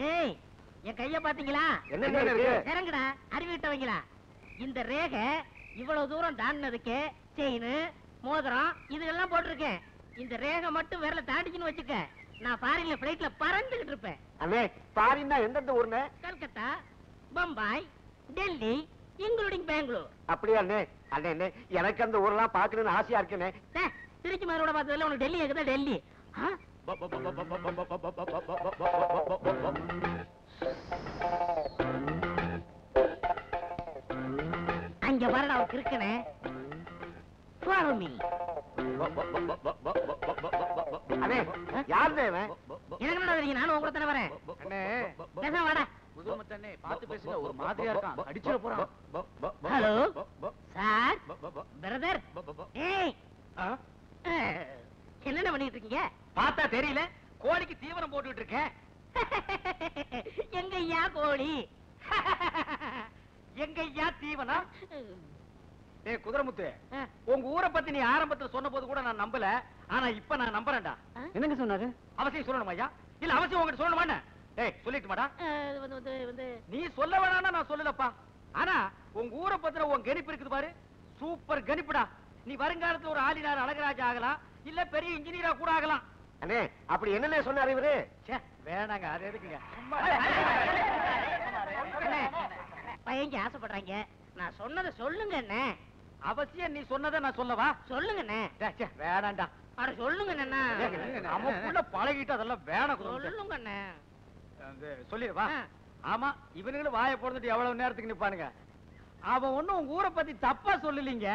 டேய் என் கைய பாத்தீங்களா? என்ன இருக்கு? இறங்குடா அறிவிட்டவங்களா. இந்த ரேகை இவ்வளவு தூரம் தாண்டினதுக்கு செயின் மோதிரம் இதெல்லாம் போட்டிருக்கேன். இந்த ரேகை மட்டும் விரல தாண்டிச்சுன்னு வச்சுக்க, நான் ஃபாரின்ல பிளைட்ல பறந்துகிட்டு இருப்பேன். அண்ணே ஃபாரின்னா எந்தெந்த ஊர்னே? கல்கத்தா, பம்பாய், டெல்லி, இன்க்ளூடிங் பெங்களூர். அப்படியா அண்ணே? அண்ணே எனக்கு அந்த ஊரெல்லாம் பாக்கணும்னு ஆசையா இருக்குண்ணே. திருச்சி மதுரோட பார்த்ததுல உனக்கு டெல்லி இருக்குதா? டெல்லி அங்க வரடா இருக்குனே. Follow me. அண்ணே யாருண்ணே இவன்? எனக்கு என்னடா தெரியும்? நானும் உங்க கூட தானே வரேன். அண்ணே பேச வாடா. புதுமத்தண்ணே பாத்து பேசுங்க, ஒரு மாதிரியா இருக்கான், அடிச்சிர போறான். Hello sir, brother. ஏய் என்ன பண்ணிட்டு இருக்கீங்க? பார்த்தா தெரியல, கோழிக்கு தீவனம் போட்டுட்டு இருக்கேன். எங்கய்யா கோழி? எங்கய்யா தீவனம்? ஏய் குதிரமுத்து, உங்க ஊரை பத்தி நீ ஆரம்பத்துல சொன்ன போது கூட நான் நம்பல, ஆனா இப்ப நான் நம்புறேன்டா. என்னங்க சொன்னாரு? அவசியம் சொல்லணும் ஐயா? இல்ல அவசியம் உங்ககிட்ட சொல்லணுமா? ஏய் சொல்லிட்டுமாடா. நீ சொல்ல வேணாம்னா நான் சொல்லலப்பா, ஆனா உங்க ஊரை பத்தின உன் கணிப்பு இருக்குது பாரு, சூப்பர் கணிப்புடா. நீ வருங்காலத்துல ஒரு ஆளினார் அழகராஜா ஆகலாம், இல்ல பெரிய இன்ஜினியரா கூட ஆகலாம். அண்ணே அப்படி என்னன்னே சொன்னாரு இவரு? வேணாங்க, அது எதுக்குங்க? பையங்க ஆசைப்படுறாங்க, நான் சொன்னதை சொல்லுங்க அண்ணே. அவசியம் நீ சொன்னதை நான் சொல்லவா? சொல்லுங்க அண்ணே. வேணாண்டா. அட சொல்லுங்க அண்ணா. நமக்குள்ள பழகிட்டு அதெல்லாம் வேணாம். சொல்லுங்க அண்ணே. சொல்லிடுவா. ஆமா, இவனுங்களும் வாயை போடுறதுட்டு எவ்வளவு நேரத்துக்கு நிப்பானுங்க. அவன் ஒண்ணும் உங்க ஊரை பத்தி தப்பா சொல்லலீங்க.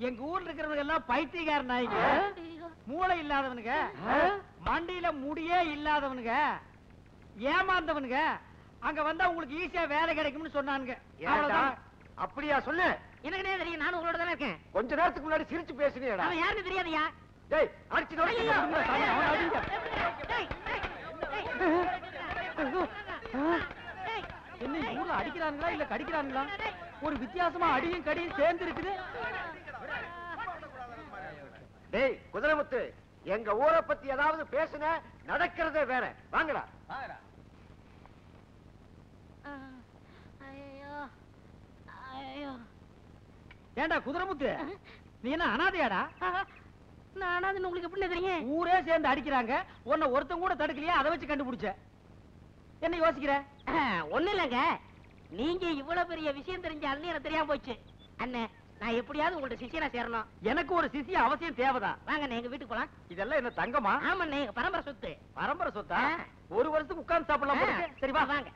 எங்க ஊர்ல இருக்கிறவங்க எல்லாம் பைத்தியக்கார நாய்ங்க, மூளை இல்லாதவனுங்க, மண்டியில முடியே இல்லாதவனுங்க, ஏமாந்தவனுங்க. அங்க வந்தா உங்களுக்கு ஈஸியா வேலை கிடைக்கும்னு சொன்னானுங்க. அப்படியா? சொல்லு. எனக்கு என்ன தெரியும்? நானும் உங்களோட தானே இருக்கேன். கொஞ்ச நேரத்துக்கு முன்னாடி சிரிச்சு பேசுனீடா. அவன் யாருன்னு தெரியாதையா? டேய் அடிச்சு நோடிங்க. என்ன ஊர்ல அடிக்கிறாங்களா இல்ல கடிக்கிறாங்களா? ஒரு வித்தியாசமா அடியும் கடியும் சேர்ந்து இருக்குது. டேய் குதிரமுத்து, எங்க ஊரை பத்தி ஏதாவது பேசுன நடக்கிறதே வேற. வாங்கடா. ஏண்டா குதிரமுத்து, நீ என்ன அனாதையாடா? நான் அனாதைன்னு உங்களுக்கு எப்படி தெரியும்? ஊரே சேர்ந்து அடிக்கிறாங்க, உன்னை ஒருத்தன் கூட தடுக்கலையா? அதை வச்சு கண்டுபிடிச்ச. என்ன யோசிக்கிற? ஒண்ணு இல்லங்க, நீங்க இவ்வளவு பெரிய விஷயம் தெரிஞ்சாலும் எனக்கு தெரியாம போச்சு. அண்ணே நான் எப்படியாவது உங்கள்ட்ட சிஷியனா சேரணும். எனக்கு ஒரு சிஷிய அவசியம் தேவைதான். வாங்க எங்க வீட்டுக்கு போலாம். இதெல்லாம் என்ன தங்கமா? ஆமாண்ணே, எங்க பரம்பரை சொத்து. பரம்பரை சொத்தா? ஒரு வருஷத்துக்கு உட்கார்ந்து சாப்பிடலாம். சரி வா. வாங்க.